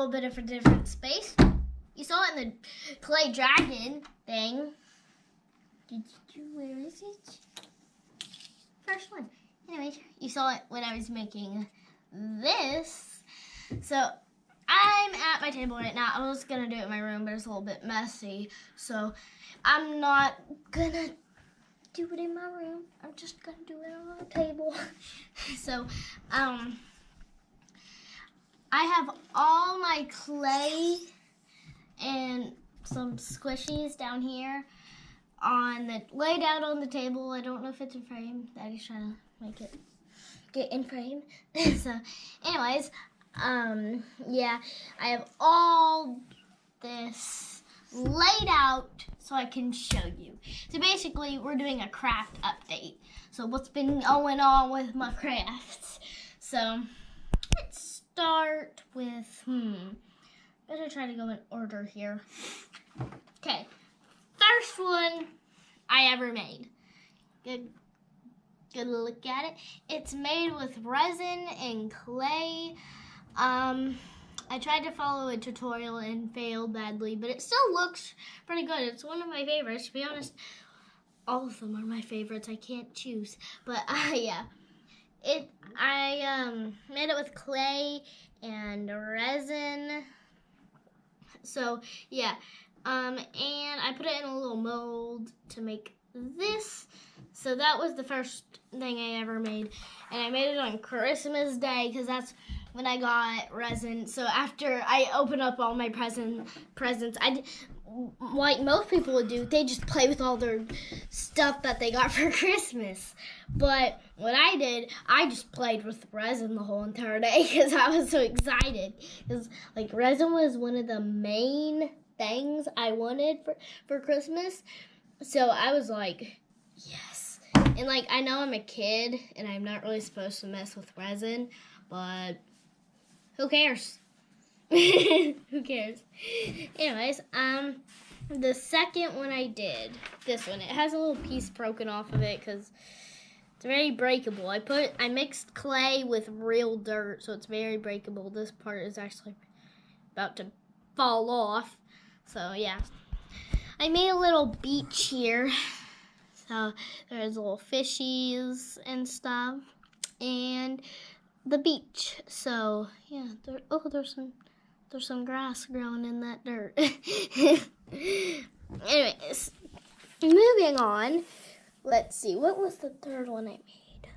little bit of a different space. You saw it in the clay dragon thing. Where is it? First one. Anyways, you saw it when I was making this. So I'm at my table right now. I was gonna do it in my room, but it's a little bit messy. So I'm not gonna do it in my room. I'm just gonna do it on the table. So I have all my clay and some squishies down here laid out on the table. I don't know if it's in frame. Daddy's trying to make it get in frame. So anyways, yeah, I have all this laid out so I can show you. So basically, we're doing a craft update. So what's been going on with my crafts? So let's start with, better try to go in order here. Okay, first one I ever made. Good look at it. It's made with resin and clay. I tried to follow a tutorial and failed badly, but it still looks pretty good. It's one of my favorites. To be honest, all of them are my favorites. I can't choose, but yeah. I made it with clay and resin. So yeah, and I put it in a little mold to make this. So that was the first thing I ever made, and I made it on Christmas Day because that's when I got resin. So after I opened up all my presents, like most people would do, they just play with all their stuff that they got for Christmas. But what I did, I just played with resin the whole entire day because I was so excited. Because like resin was one of the main things I wanted for Christmas. So I was like, yes. And like, I know I'm a kid and I'm not really supposed to mess with resin, but who cares? Who cares? Anyways, the second one I did, this one, it has a little piece broken off of it because it's very breakable. I mixed clay with real dirt, so it's very breakable. This part is actually about to fall off. So yeah, I made a little beach here. So there's little fishies and stuff, and the beach. So yeah, there's some grass growing in that dirt. Anyways, moving on. Let's see, what was the third one I made?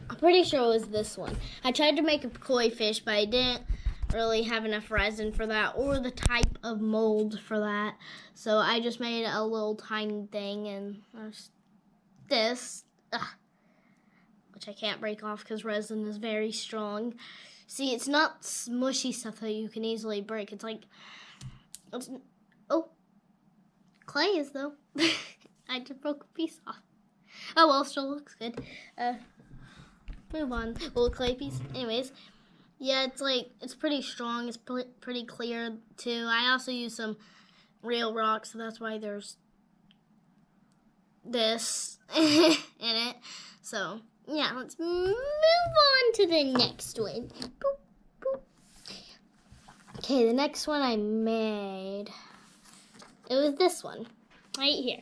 I'm pretty sure it was this one. I tried to make a koi fish, but I didn't really have enough resin for that or the type of mold for that. So I just made a little tiny thing, and there's this, which I can't break off because resin is very strong. See, it's not smushy stuff that you can easily break. It's like, clay is though. I just broke a piece off. Oh well, still looks good. Move on, little clay piece. Anyways, yeah, it's pretty strong. It's pretty clear too. I also use some real rocks, so that's why there's this in it. So yeah, let's move on to the next one. Boop, boop. Okay, the next one I made, it was this one right here.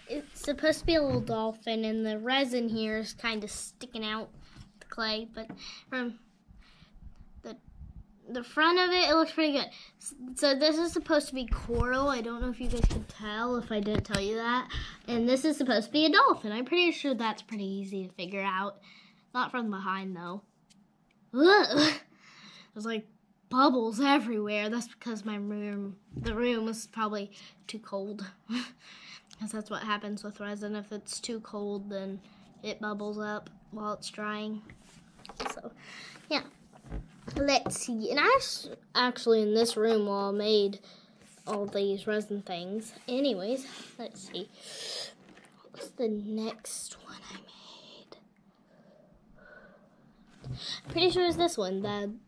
It's supposed to be a little dolphin, and the resin here is kind of sticking out the clay, but from the front of it looks pretty good. So this is supposed to be coral. I don't know if you guys can tell if I didn't tell you that. And this is supposed to be a dolphin. I'm pretty sure that's pretty easy to figure out. Not from behind, though. Ugh. There's like bubbles everywhere. That's because the room was probably too cold. Because that's what happens with resin. If it's too cold, then it bubbles up while it's drying. So, yeah. Let's see. And I actually in this room while I made all these resin things. Anyways, let's see. What was the next one I made? I'm pretty sure it's this one.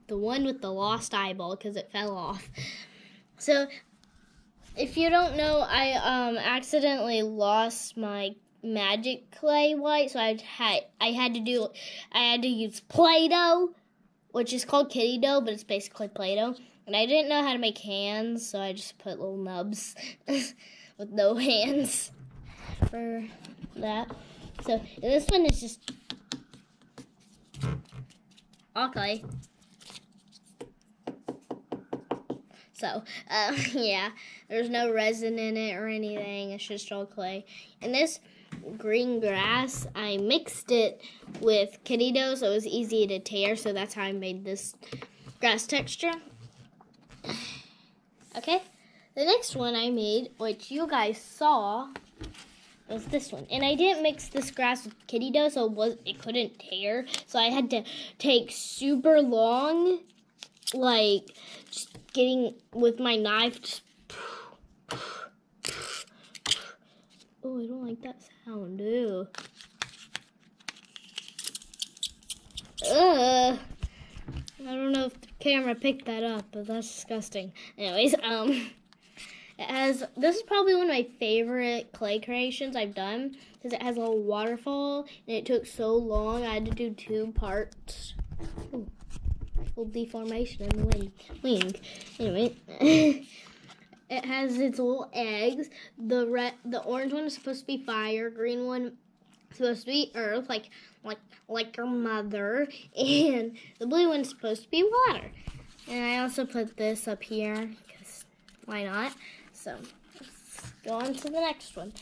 The one with the lost eyeball because it fell off. So if you don't know, I accidentally lost my magic clay white, so I had to use Play-Doh which is called kitty dough, but it's basically Play-Doh. And I didn't know how to make hands, so I just put little nubs with no hands for that. So this one is just all clay. So, yeah, there's no resin in it or anything. It's just all clay. And this green grass, I mixed it with kitty dough, so it was easy to tear. So that's how I made this grass texture. Okay, the next one I made, which you guys saw, was this one. And I didn't mix this grass with kitty dough, so it couldn't tear. So I had to take super long, like, just getting with my knife, just oh, I don't like that sound. Ew. Ugh. I don't know if the camera picked that up, but that's disgusting. Anyways, this is probably one of my favorite clay creations I've done, because it has a little waterfall, and it took so long. I had to do 2 parts. Ooh, little deformation in the wing. Anyway, it has its little eggs. The orange one is supposed to be fire. Green one is supposed to be earth, like your mother, and the blue one's supposed to be water. And I also put this up here because why not? So let's go on to the next one.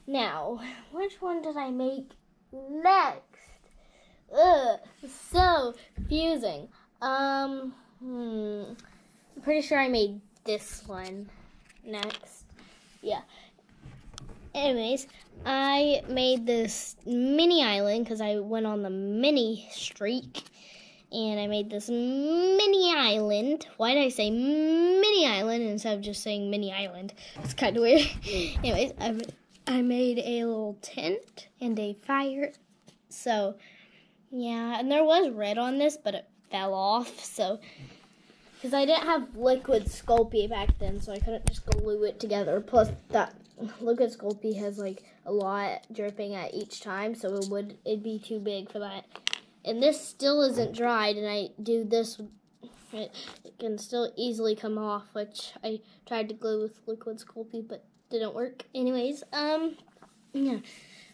Now, which one did I make next? Ugh, so confusing. I'm pretty sure I made this one next. Yeah. Anyways, I made this mini island because I went on the mini streak. And I made this mini island. Why did I say mini island instead of just saying mini island? It's kind of weird. Anyways, I made a little tent and a fire. So, yeah. And there was red on this, but it fell off. So, because I didn't have liquid Sculpey back then, so I couldn't just glue it together. Plus, that liquid Sculpey has like a lot dripping at each time, so it'd be too big for that. And this still isn't dried, and I do this, it can still easily come off, which I tried to glue with liquid Sculpey, but didn't work. Anyways, yeah,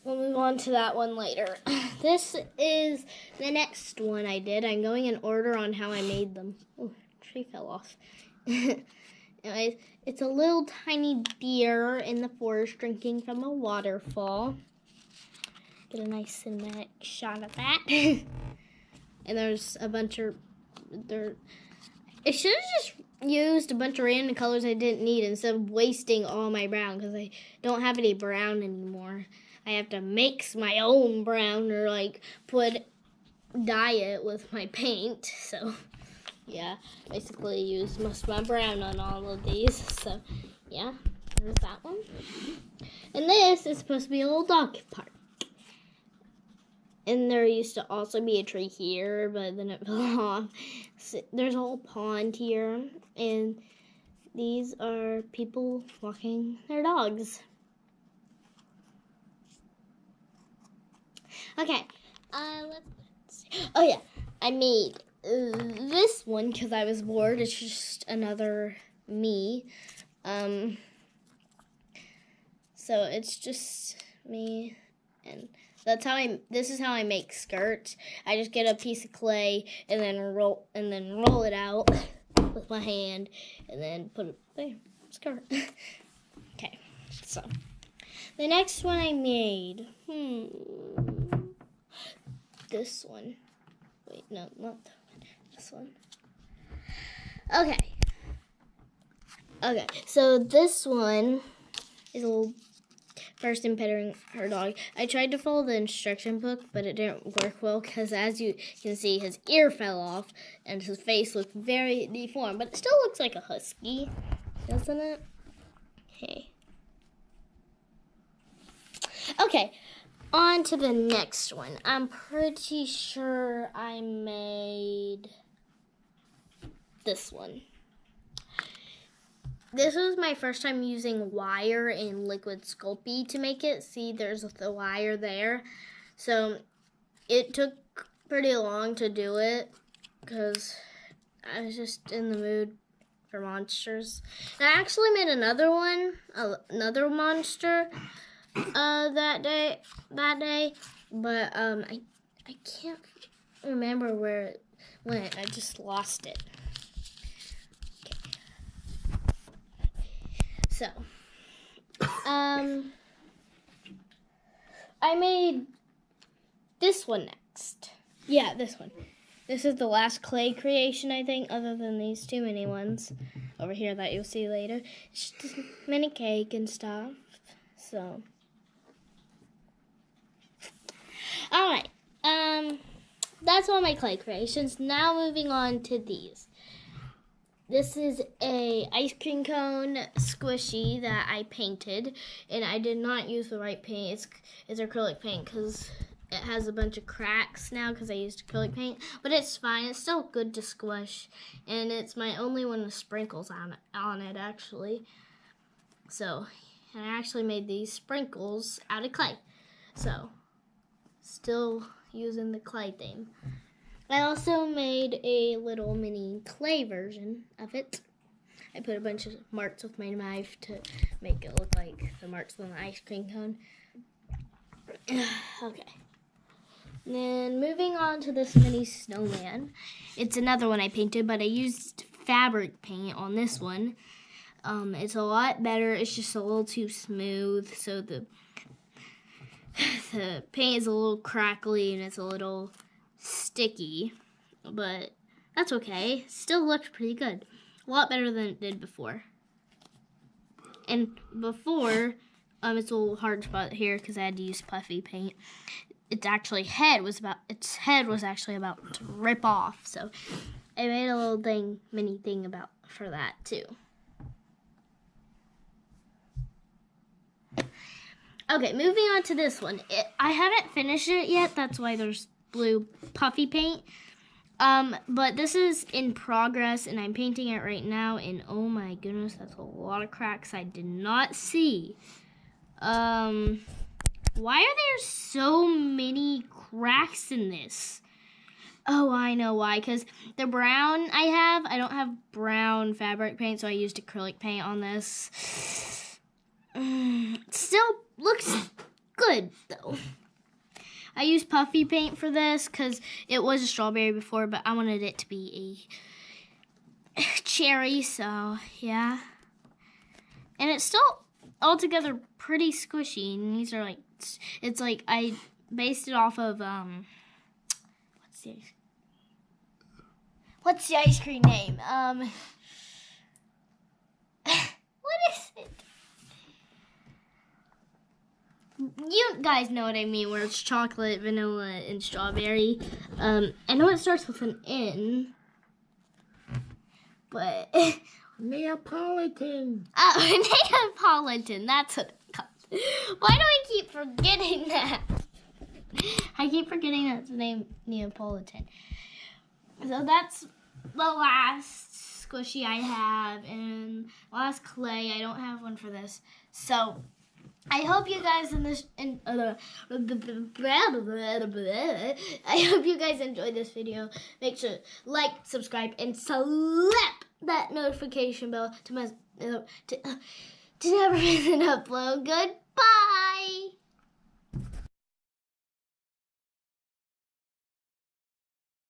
we'll move on to that one later. This is the next one I did. I'm going in order on how I made them. Oh, tree fell off. Anyways, it's a little tiny deer in the forest drinking from a waterfall. Get a nice cinematic shot of that. And there's a bunch of it should have just used a bunch of random colors I didn't need instead of wasting all my brown, because I don't have any brown anymore. I have to mix my own brown or like dye it with my paint. So yeah, basically use most of my brown on all of these. So yeah, there's that one. And this is supposed to be a little dog park. And there used to also be a tree here, but then it fell off. So there's a whole pond here, and these are people walking their dogs. Okay, let's see. Oh yeah, I made this one because I was bored. It's just another me. So it's just me, and this is how I make skirts. I just get a piece of clay and then roll it out with my hand and then put it there. Skirt. Okay. So the next one I made. This one. Wait, no, not that one. This one. Okay. Okay. So this one is a little person petting her dog. I tried to follow the instruction book, but it didn't work well because, as you can see, his ear fell off and his face looked very deformed. But it still looks like a husky, doesn't it? Okay, on to the next one. I'm pretty sure I made this one. This was my first time using wire and liquid Sculpey to make it. See, there's the wire there. So it took pretty long to do it. because I was just in the mood for monsters. And I actually made another one, another monster that day, but I can't remember where it went. I just lost it. So, I made this one next. Yeah, this one. This is the last clay creation, I think, other than these two mini ones over here that you'll see later. It's just a mini cake and stuff. So, alright. That's all my clay creations. Now moving on to these. This is a ice cream cone squishy that I painted, and I did not use the right paint. It's acrylic paint because it has a bunch of cracks now because I used acrylic paint, but it's fine. It's still good to squish, and it's my only one with sprinkles on it actually. So, and I actually made these sprinkles out of clay. So, still using the clay theme. I also made a little mini clay version of it. I put a bunch of marks with my knife to make it look like the marks on the ice cream cone. Okay. And then moving on to this mini snowman. It's another one I painted, but I used fabric paint on this one. It's a lot better. It's just a little too smooth, so the paint is a little crackly and it's a little sticky, but that's okay. Still looks pretty good. A lot better than it did before. And before, it's a little hard spot here because I had to use puffy paint. Its head was actually about to rip off, so I made a little mini thing for that too. Okay, moving on to this one. I haven't finished it yet. That's why there's blue puffy paint. But this is in progress, and I'm painting it right now. And oh my goodness, that's a lot of cracks I did not see. Why are there so many cracks in this? Oh, I know why. Because the brown I don't have brown fabric paint, so I used acrylic paint on this. Still looks good though. I used puffy paint for this because it was a strawberry before, but I wanted it to be a cherry, so yeah. And it's still altogether pretty squishy, and these are it's like I based it off of, what's the ice cream name? What is it? You guys know what I mean, where it's chocolate, vanilla, and strawberry. I know it starts with an N, but... Neapolitan. Oh, Neapolitan, that's what it's called. Why do I keep forgetting that? I keep forgetting that's the name Neapolitan. So that's the last squishy I have, and last clay. I don't have one for this. So... I hope you guys I hope you guys enjoyed this video. Make sure to like, subscribe, and slap that notification bell to never miss an upload. Goodbye.